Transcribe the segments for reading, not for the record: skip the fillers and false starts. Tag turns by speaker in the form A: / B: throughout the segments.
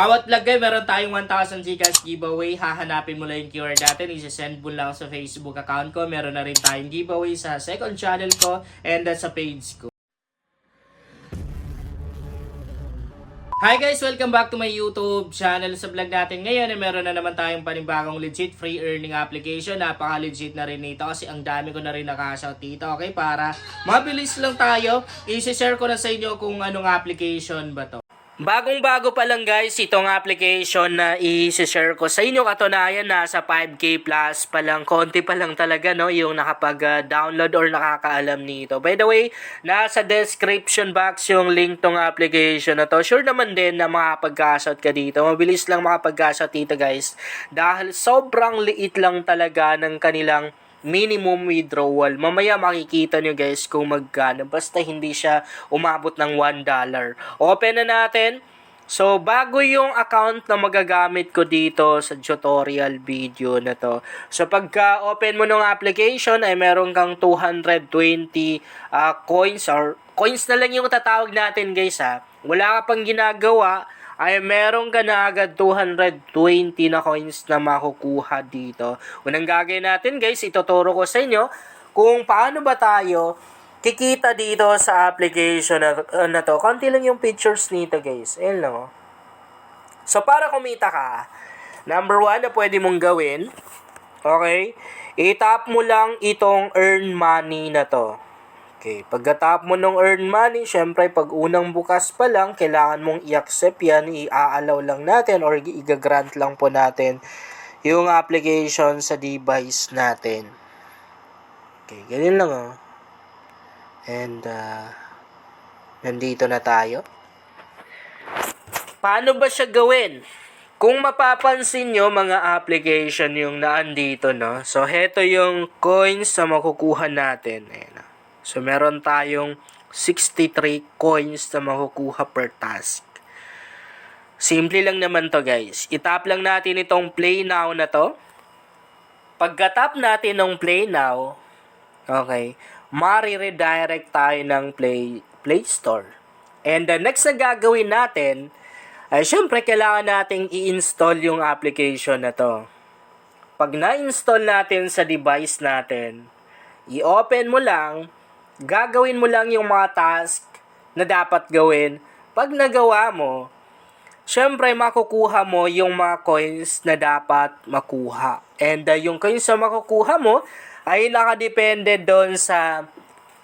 A: Bawat vlog guys, meron tayong 1,000 Gcash giveaway. Hahanapin mo lang yung keyword natin. Isasend mo lang sa Facebook account ko. Meron na rin tayong giveaway sa second channel ko and sa page ko. Hi guys! Welcome back to my YouTube channel. Sa vlog natin ngayon ay meron na naman tayong panibagong legit free earning application. Napaka-legit na rin nito kasi ang dami ko na rin nakashout dito. Okay, para mabilis lang tayo, i-share ko na sa inyo kung anong application ba to. Bagong-bago pa lang guys itong application na i-share ko sa inyo. Katunayan nasa 5K plus pa lang, konti pa lang talaga no yung nakapag-download or nakakaalam nito. By the way, nasa description box yung link tong application na to. Sure naman din na makapag-cash ka dito. Mabilis lang makapag-cash dito guys dahil sobrang liit lang talaga ng kanilang minimum withdrawal. Mamaya makikita nyo guys kung magkano. Basta hindi siya umabot ng $1. Open na natin. So, bago yung account na magagamit ko dito sa tutorial video na to. So, pagka open mo ng application ay meron kang 220 coins or coins na lang yung tatawag natin guys ha. Wala ka pang ginagawa ay meron ka na agad 220 na coins na makukuha dito. Unang gagawin natin guys, ituturo ko sa inyo kung paano ba tayo kikita dito sa application na to. Konti lang yung pictures nito guys. Ayan lang oh. So para kumita ka, number 1 na pwede mong gawin, okay, i-tap mo lang itong earn money na to. Okay, pagka-tap mo ng earn money, syempre pag unang bukas pa lang, kailangan mong i-accept yan, i-allow lang natin or i-grant lang po natin yung application sa device natin. Okay, ganyan lang oh. And, nandito na tayo. Paano ba siya gawin? Kung mapapansin nyo, mga application yung naandito, no? So, heto yung coins na makukuha natin. Ayan. So, meron tayong 63 coins na makukuha per task. Simple lang naman to guys. I-tap lang natin itong play now na to. Pagka-tap natin ng play now, okay, mari-redirect tayo ng Play Store. And the next na gagawin natin, ay syempre kailangan nating i-install yung application na to. Pag na-install natin sa device natin, i-open mo lang, gagawin mo lang yung mga task na dapat gawin. Pag nagawa mo, syempre makukuha mo yung mga coins na dapat makuha. And yung coins na makukuha mo ay nakadepende doon sa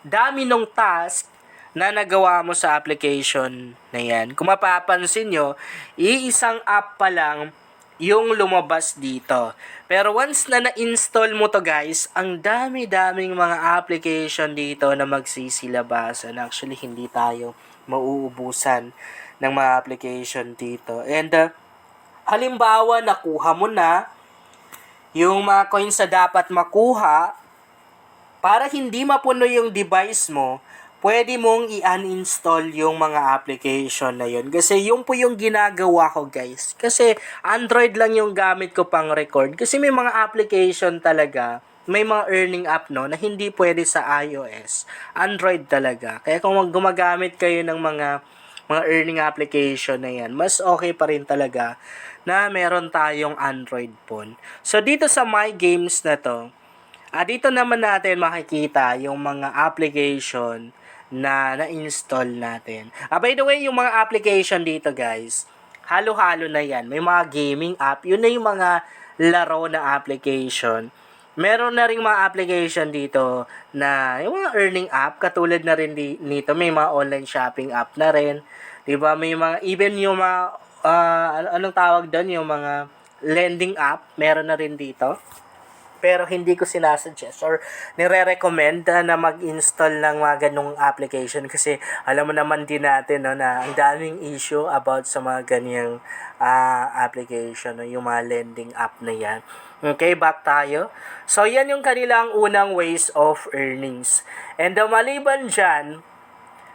A: dami ng task na nagawa mo sa application na yan. Kung mapapansin nyo, iisang app pa lang yung lumabas dito. Pero once na na-install mo to guys, ang dami-daming mga application dito na magsisilabasan. Actually, hindi tayo mauubusan ng mga application dito. And halimbawa, nakuha mo na yung mga coins na dapat makuha, para hindi mapuno yung device mo, pwede mong i-uninstall yung mga application na yun. Kasi yun po yung ginagawa ko guys. Kasi Android lang yung gamit ko pang record. Kasi may mga application talaga, may mga earning app no, na hindi pwede sa iOS. Android talaga. Kaya kung gumagamit kayo ng mga earning application na yan, mas okay pa rin talaga na meron tayong Android phone. So dito sa My Games na to, dito naman natin makikita yung mga application na na-install natin. By the way, yung mga application dito guys, halo-halo na yan. May mga gaming app, yun na yung mga laro na application. Meron na rin mga application dito na yung mga earning app, katulad na rin nito, may mga online shopping app na rin. Diba? May mga, even yung mga, anong tawag doon, yung mga lending app, meron na rin dito. Pero hindi ko sinasuggest or nire-recommend na mag-install ng mga ganong application kasi alam mo naman din natin no, na ang daming issue about sa mga ganyang application, no, yung mga lending app na yan. Okay, back tayo. So, yan yung kanilang unang ways of earnings. And maliban dyan,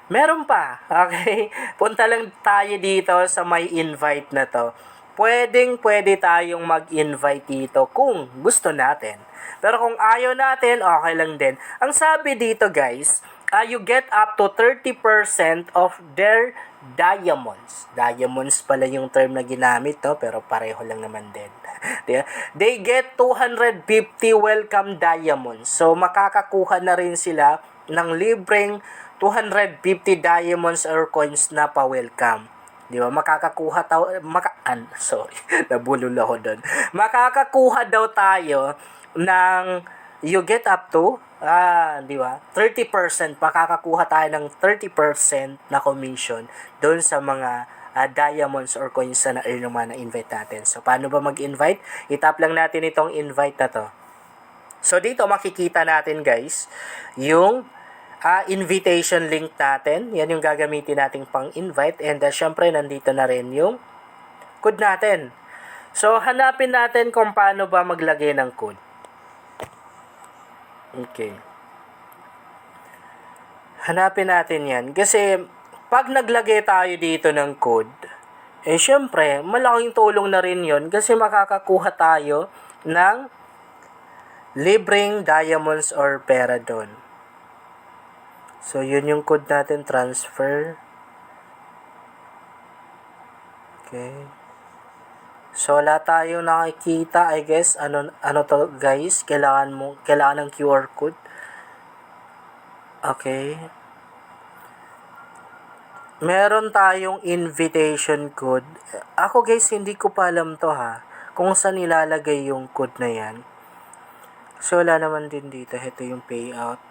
A: meron pa. Okay? Punta lang tayo dito sa may invite na to. Pwede tayong mag-invite dito kung gusto natin. Pero kung ayaw natin, okay lang din. Ang sabi dito guys, you get up to 30% of their diamonds. Diamonds pala yung term na ginamit, no? Pero pareho lang naman din. Diba? They get 250 welcome diamonds. So, makakakuha na rin sila ng libreng 250 diamonds or coins na pa-welcome. Di ba? Sorry, nabulol ako doon. Makakakuha daw tayo ng you get up to di ba? 30%, makakakuha tayo ng 30% na commission doon sa mga diamonds or coins na earn ng mga na-invite natin. So, paano ba mag-invite? I-tap lang natin itong invite na to. So, dito makikita natin guys, yung invitation link natin. Yan yung gagamitin nating pang-invite. And syempre, nandito na rin yung code natin. So, hanapin natin kung paano ba maglagay ng code. Okay. Hanapin natin yan. Kasi, pag naglagay tayo dito ng code, syempre, malaking tulong na rin yon kasi makakakuha tayo ng libreng diamonds or pera doon. So, yun yung code natin, transfer. Okay. So, wala tayong nakikita, I guess. Ano to, guys? Kailangan ng QR code. Okay. Meron tayong invitation code. Ako, guys, hindi ko pa alam to, ha. Kung saan nilalagay yung code na yan. So, wala naman din dito. Ito yung payout.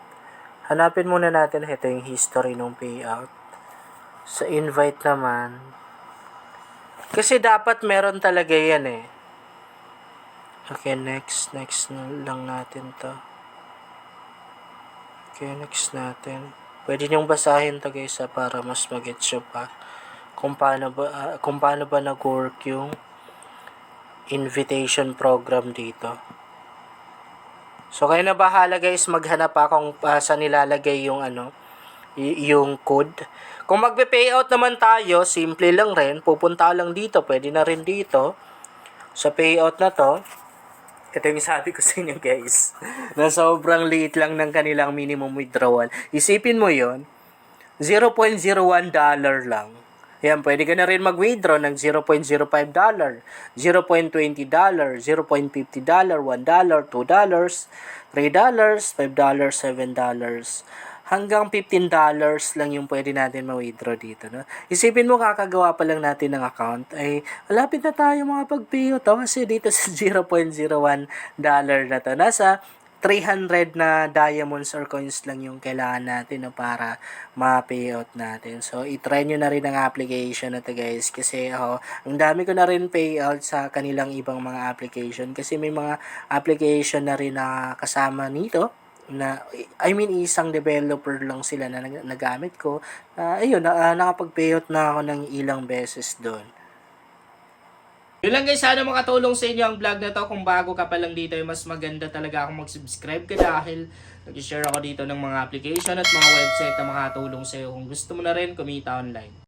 A: Hanapin muna natin. Ito yung history ng payout. Sa invite naman, kasi dapat meron talaga yan eh. Okay, next na lang natin to. Okay, next natin. Pwede niyong basahin to guys para mas mag-gets nyo pa kung paano ba nag-work yung invitation program dito. So, kayo na bahala guys, maghanap pa kung saan nilalagay yung yung code. Kung magpe-payout naman tayo, simple lang rin. Pupunta lang dito. Pwede na rin dito. Sa payout na to, ito yung sabi ko sa inyo guys, na sobrang liit lang ng kanilang minimum withdrawal. Isipin mo yon, $0.01 lang. Yan, pwede ka na rin mag-withdraw ng $0.05, $0.20, $0.50, $1, $2, $3, $5, $7, hanggang $15 lang yung pwede natin ma-withdraw dito. No? Isipin mo, kakagawa pa lang natin ng account, ay malapit na tayo mga pag-payout. Kasi dito sa $0.01 na to, nasa 300 na diamonds or coins lang yung kailangan natin para ma-payout natin. So, itry nyo na rin ang application na to guys. Kasi ang dami ko na rin payout sa kanilang ibang mga application. Kasi may mga application na rin na kasama nito. Isang developer lang sila na nagamit ko. Nakapag-payout na ako ng ilang beses doon. Yun lang guys, sana makatulong sa inyo ang vlog na to. Kung bago ka pa lang dito, mas maganda talaga akong mag-subscribe ka dahil nag-share ako dito ng mga application at mga website na makatulong sa iyo kung gusto mo na rin kumita online.